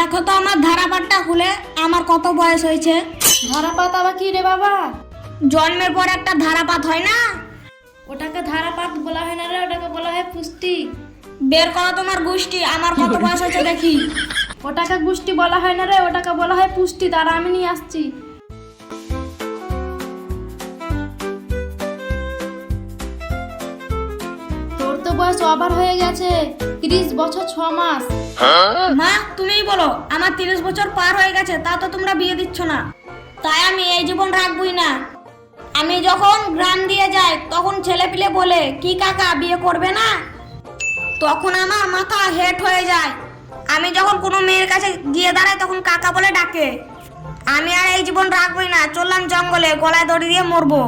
দেখো তো আমার ধারাপাতটা খুলে আমার কত বয়স হয়েছে। ধারাপাত আবার কি রে বাবা? জন্মের পর একটা ধারাপাত হয় না, ওটাকে ধারাপাত বলা হয় না রে, ওটাকে বলা হয় পুষ্টি। বের করো তোমার গোষ্ঠী আমার কত বয়স হয়েছে দেখি। ওটাকে পুষ্টি বলা হয় না রে, ওটাকে বলা হয় পুষ্টি। তারা আমি নিয়ে আসছি। তোর তো বয়স ওভার হয়ে গেছে, 30 বছর 6 মাস। মা তুমিই বলো, আমার 30 বছর পার হয়ে গেছে, তা তো তোমরা বিয়ে দিচ্ছ না। তাই আমি এই জীবন রাখবই না। আমি যখন গ্রাম দিয়ে যাই তখন ছেলে পিলে বলে কি কাকা বিয়ে করবে না, তখন আমার মাথা হেট হয়ে যায়। আমি যখন কোনো মেয়ের কাছে গিয়ে দাঁড়াই তখন কাকা বলে ডাকে। আমি আর এই জীবন রাখবই না, চললাম জঙ্গলে, গলায় দড়ি দিয়ে মরবো।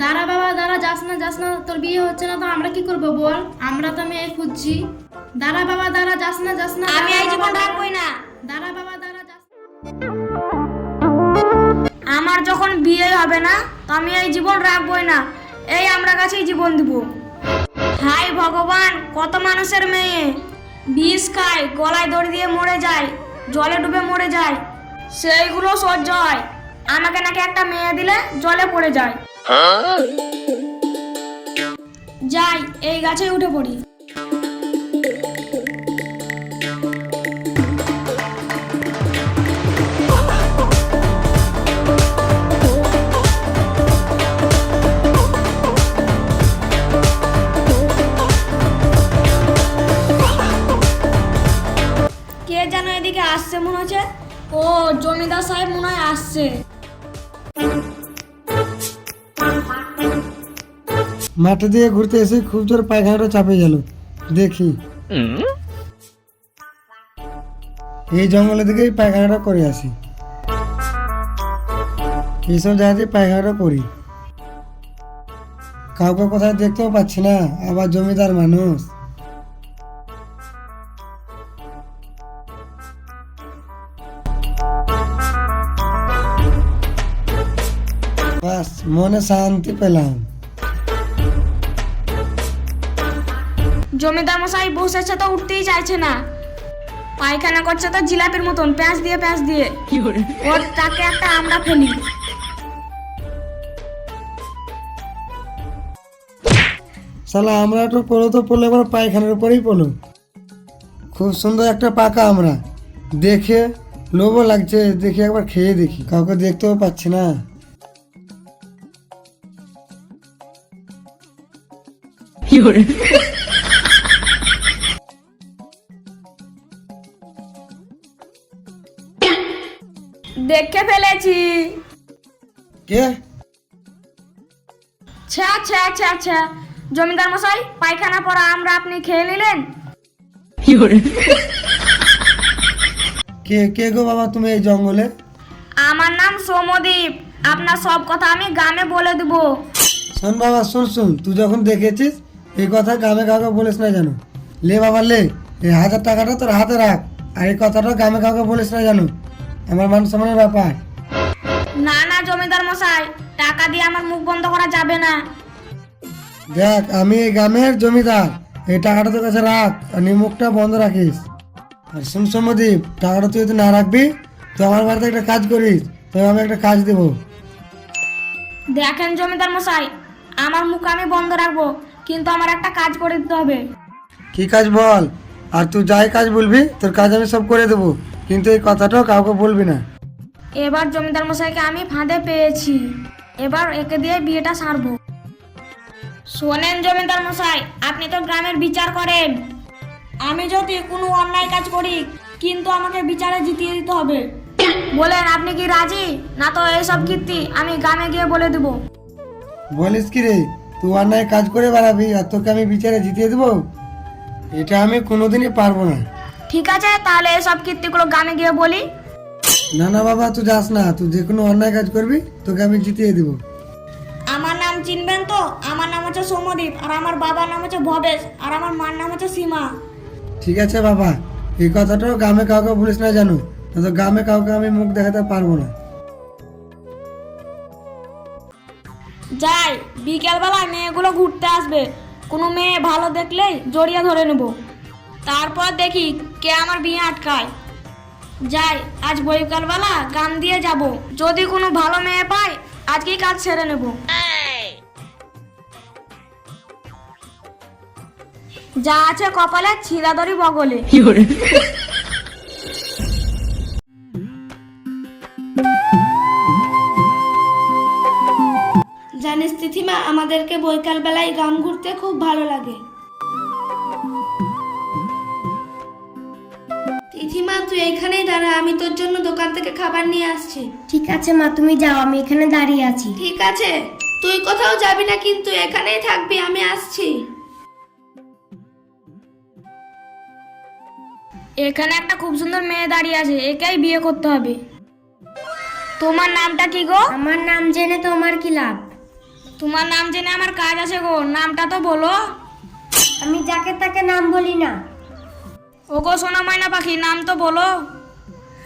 দাঁড়া বাবা দাঁড়া, যাস না, তোর বিয়ে হচ্ছে না তো আমরা কি করবো বল? আমরা তো মেয়ে খুঁজছি। দাঁড়া বাবা দাঁড়া, যাস না। আমি এই জীবন রাখবই না। দাঁড়া বাবা দাঁড়া, যাস না। আমার যখন বিয়ে হবে না তো আমি এই জীবন রাখবই না, এই আমরা কাছেই জীবন দিব। হাই ভগবান, কত মানুষের মেয়ে বিষ খায়, গলায় দড়ি দিয়ে মরে যায়, জলে ডুবে মরে যায়, সেইগুলো সহ্য হয়। আমাকে নাকি একটা মেয়ে দিলে জলে পড়ে যায়। যাই এই গাছে উঠে পড়ি। কে যেন এদিকে আসছে মনে হচ্ছে। ও জমিদার সাহেব মনে হয় আসছে। মাঠে দিয়ে ঘুরতে এসে খুব জোর পায়খানাটা চাপে গেল। দেখি এই জঙ্গলের দিকেই পায়খানাটা করে আসি। এইসব জায়গাতে পায়খানাটা করি, কাউকে কোথায় দেখতেও পাচ্ছি না, আবার জমিদার মানুষ। বাস মনে শান্তি পেলাম। জমিদার মশাই বসেছে তো উঠতেই চাইছে না, পায়খানা করছে তো জিলাপির মতন, প্যাঁচ দিয়ে ওর তাকে একটা আমরা ফেলি। শালা আমরা একটু পড়ো তো পড়লে এবার পায়খানার উপরেই পড়লো। খুব সুন্দর একটা পাকা আমরা, দেখে লোভও লাগছে, দেখি একবার খেয়ে দেখি, কাউকে দেখতেও পাচ্ছি না। দেখে ফেলেছি। কে? ছ্যা জমিদার মশাই, পায়খানা পড়া আমরা আপনি খেয়ে নিলেন। কে কে গো বাবা তুমি এই জঙ্গলে? আমার নাম সোমদীপ, আপনার সব কথা আমি গ্রামে বলে দেব। শোন বাবা শুন, তুই যখন দেখেছিস এই কথা গ্রামে কাউকে বলিস না জানো। লে বাবা লে, এই 1000 টাকাটা তোর হাতে রাখ, আর এই কথাটা গ্রামে কাউকে বলিস না জানো, আমার মান সম্মানের ব্যাপার। না জমিদার মশাই, টাকা দিয়ে আমার মুখ বন্ধ করা যাবে না। দেখ আমি এই গ্রামের জমিদার, এই টাকাটা তোর কাছে রাখ, আর মুখটা বন্ধ রাখিস। আর শুন সমদীপ, টাকাটা তুই যদি না রাখবি তুই আমার বাড়িতে একটা কাজ করিস, তোকে আমি একটা কাজ দেবো। দেখেন জমিদার মশাই, আমার মুখ আমি বন্ধ রাখবো, কিন্তু আমার একটা কাজ করে দিতে হবে। কি কাজ বল? আর তুই যাই কাজ বলবি তোর কাজ আমি সব করে দেবো, কিন্তু এই কথাটাও কাউকে বলবি না। এবার জমিদার মশাইকে আমি ফাঁদে পেয়েছি, এবার একে দিয়ে বিয়েটা সারবো। শোনেন জমিদার মশাই, আপনি তো গ্রামের বিচার করেন। আমি যদি কোনো অন্যায় কাজ করি কিন্তু আমাকে বিচারে জিতিয়ে দিতে হবে। বলেন আপনি কি রাজি? না তো এইসব কীর্তি আমি গ্রামে গিয়ে বলে দেবো। বলিস কি রে, তুই অন্যায় কাজ করে বেড়াবি আর তোকে আমি বিচারে জিতিয়ে দেবো? এটা আমি কোনোদিনই পারবো না। ঠিক আছে, তাহলে এইসব কীর্তিগুলো গ্রামে গিয়ে বলি। না বাবা তুই যাস না, তুই যে কোনো অন্যায় কাজ করবি তোকে আমি জিতিয়ে দেবো। আমার নাম চিনবেন তো? আমার নাম হচ্ছে সোমদীপ, আর আমার বাবার নাম হচ্ছে ভবেশ, আর আমার মার নাম হচ্ছে সীমা। ঠিক আছে বাবা, এই কথাটাও গ্রামে কাউকে বলিস না জানো, না তো গ্রামে কাউকে আমি মুখ দেখাতে পারবো না। যাই, বিকেলবেলা মেয়েগুলো ঘুরতে আসবে, কোনো মেয়ে ভালো দেখলেই জড়িয়ে ধরে নেব। তারপর দেখি কে আমার বিয়ে আটকায়। যাই, আজ বৈকালবেলা গান দিয়ে যাব, যদি কোনো ভালো মেয়ে পাই আজকেই কাজ সেরে নেব। যা আছে কপালে ছিঁড়াদড়ি বগলে। জানিস তিথিমা, আমাদেরকে বৈকাল বেলায় গ্রাম ঘুরতে খুব ভালো লাগে। তিথিমা, তুই এখানেই দাঁড়া, আমি তোর জন্য দোকান থেকে খাবার নিয়ে আসছি। ঠিক আছে মা, তুমি যাও, আমি এখানে দাঁড়িয়ে আছি। ঠিক আছে, তুই কোথাও যাবি না কিন্তু এখানেই থাকবি, আমি আসছি। এখানে একটা খুব সুন্দর মেয়ে দাঁড়িয়ে আছে, একেই বিয়ে করতে হবে। তোমার নামটা কি গো? আমার নাম জেনে তোমার কি লাভ? তোমার নাম জেনে আমার কাজ আছে গো, নামটা তো বলো। আমি যাকে তাকে নাম বলি না। ওগো সোনা ময়না পাখি, নাম তো বলো।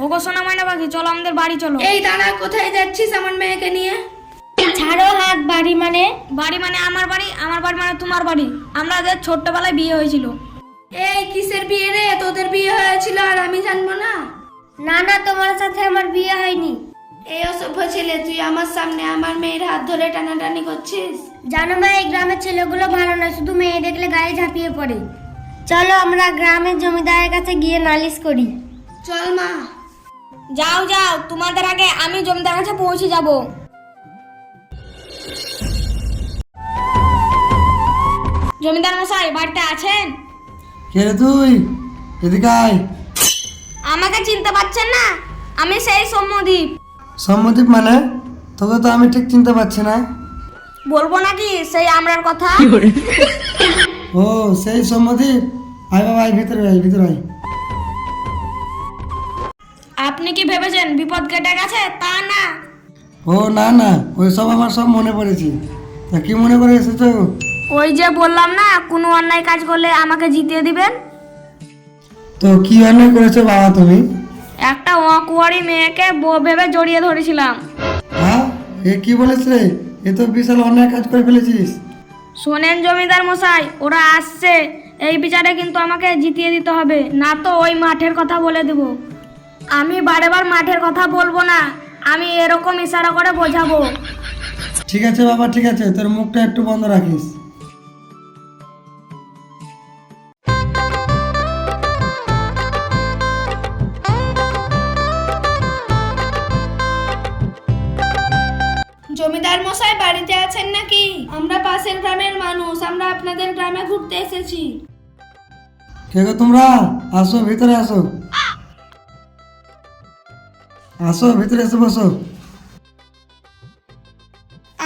ওগো সোনা ময়না পাখি, চলো আমাদের বাড়ি চলো। এই দাঁড়া, কোথায় যাচ্ছিস আমার মেয়েকে নিয়ে? ছাড়ো হাত। বাড়ি মানে? বাড়ি মানে আমার বাড়ি, আমার বাড়ি মানে তোমার বাড়ি। আমাদের ছোট্টবেলায় বিয়ে হয়েছিল। এই কিসের বিয়ে রে? তোদের বিয়ে হয়েছিল আর আমি জানবো না? না না, তোমার সাথে আমার বিয়ে হয়নি। এই অসভ্য ছেলে, তুই আমার সামনে আমার মেয়ের হাত ধরে টানাটানি করছিস। জানো মা, এই গ্রামের ছেলেগুলো ভালো না, শুধু মেয়ে দেখলে গায়ে ঝাঁপিয়ে পড়ে। চলো আমরা গ্রামের জমিদারের কাছে গিয়ে নালিশ করি। চল মা। যাও যাও, তোমাদের আগে আমি জমিদার কাছে পৌঁছে যাব। জমিদার মশাই বাড়িতে আছেন? কে রে তুই? এদিকে আয়। আমাকে চিনতে পারছেন না? আমি সেই সৌম্যদীপ। সম্মদীপ মানে? তোকে তো আমি ঠিক চিনতে পারছি না। বলবো নাকি সেই আমরার কথা? ও সেই সম্মদীপ, আয় বাবা, আয় ভিতরে, আয় ভিতরে আয়। আপনি কি ভেবেছেন বিপদ কেটে গেছে? তা না, ও না না, ওই সব আমার সব মনে পড়েছে। তা কি মনে করে এসেছো? ওই যে বললাম না, কোনো অন্যায় কাজ করলে আমাকে জিতিয়ে দিবেন। তো কি অন্যায় করেছো বাবা তুমি? একটা অকুয়ারি মেয়েকে বউ ভেবে জড়িয়ে ধরেছিলাম। হ্যাঁ, এ কি বলেছ রে? এ তো বিশাল অন্যায় কাজ করে ফেলেছিস। শোনেন জমিদার মশাই, ওরা আসছে, এই বিচারে কিন্তু আমাকে জিতিয়ে দিতে হবে, না তো ওই মাঠের কথা বলে দেব। আমি বারেবার মাঠের কথা বলবো না, আমি এরকম ইশারা করে বোঝাবো। ঠিক আছে বাবা, ঠিক আছে, তোর মুখটা একটু বন্ধ রাখিস। জমিদার মশাই বাড়িতে আছেন নাকি? আমরা পাশের গ্রামের মানুষ, আমরা আপনাদের গ্রামে ঘুরতে এসেছি। কে গো তোমরা? আসো ভিতরে, আসো আসো ভিতরে, এসে বসো।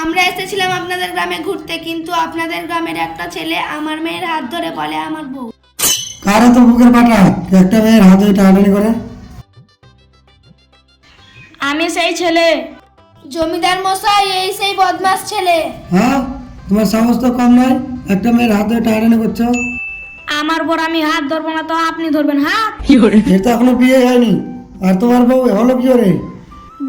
আমরা এসেছিলাম আপনাদের গ্রামে ঘুরতে, কিন্তু আপনাদের গ্রামের একটা ছেলে আমার মেয়ের হাত ধরে বলে আমার বউ। কারো তো বুকের পাটা একটা মেয়ের হাতে টানাটানি করে। আমি সেই ছেলে। জমিদার মশাই, এই সেই বদমাস ছেলে। হ্যাঁ, তোমার সাহস তো কম নয়, একটা মেয়ের হাতে টানাটানি করছো। আমার বর আমি হাত ধরবো না তো আপনি ধরবেন হাত? এর তো এখনো বিয়ে হয়নি, আর তোমার বউ হলো কি করে?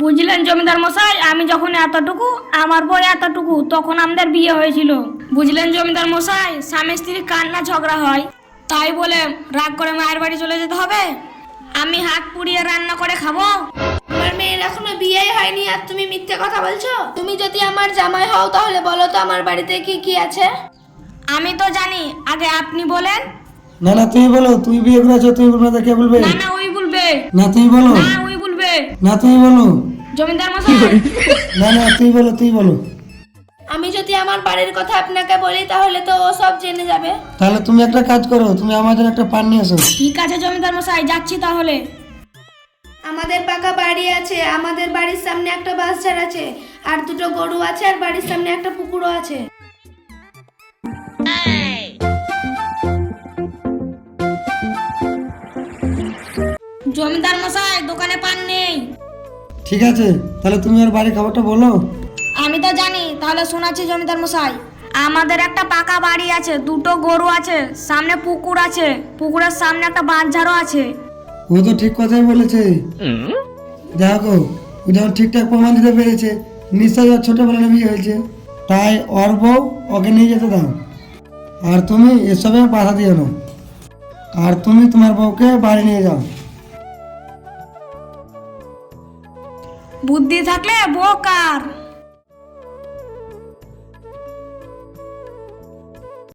বুঝলেন জমিদার মশাই, আমি যখন এতটুকু, আমার বউ এতটুকু, তখন আমাদের বিয়ে হয়েছিল। বুঝলেন জমিদার মশাই, স্বামী স্ত্রী কান্না ঝগড়া হয়, তাই বলে রাগ করে মায়ের বাড়ি চলে যেতে হবে? আমি হাত পুড়িয়ে রান্না করে খাবো? আমার মেয়ের এখনো বিয়ে হয়নি আর তুমি মিথ্যে কথা বলছো? তুমি যদি আমার জামাই হও তাহলে বলো তো আমার বাড়িতে কি কি আছে? আমি তো জানি, আগে আপনি বলেন। না না, তুমি বলো, তুমি বিয়ে করেছো, তুমি বলবে না, কে বলবে? না না, ওই বলবে। না তুমি বলো। না, ওই বলবে। না তুমি বলো। জমিদার মশাই, না না, তুমি বলো, তুমি বলো। আমি যদি আমার বাড়ির কথা আপনাকে বলি তাহলে তো ও সব জেনে যাবে। তাহলে তুমি একটা কাজ করো, তুমি আমার জন্য একটা পান নিয়ে এসো। ঠিক আছে জমিদার মশাই, যাচ্ছি তাহলে। আমাদের পাকা বাড়ি আছে, আমাদের বাড়ির সামনে একটা বাসঝাড় আছে, আর দুটো গরু আছে, আর বাড়ির সামনে একটা পুকুরও আছে। জমিদার মশাই, দোকানে পান নেই। ঠিক আছে, তাহলে তুমি ওর বাড়ির খবরটা বলো। আমি তো জানি, তাহলে শোনাচ্ছি জমিদার মশাই। আমাদের একটা পাকা বাড়ি আছে, দুটো গরু আছে, সামনে পুকুর আছে, পুকুরের সামনে একটা বাঁশঝাড়ও আছে। ও তো ঠিক কথাই বলেছে। দেখো, ও যখন ঠিকঠাক প্রমাণ দিতে পেরেছে, নিশ্চয়ই ওর ছোটবেলায় বিয়ে হয়েছে, তাই ওর বউ ওকে নিয়ে যেতে দাও, আর তুমি এসবে বাধা দিও না। আর তুমি তোমার বউকে বাড়ি নিয়ে যাও। বুদ্ধি থাকলে বউ কার।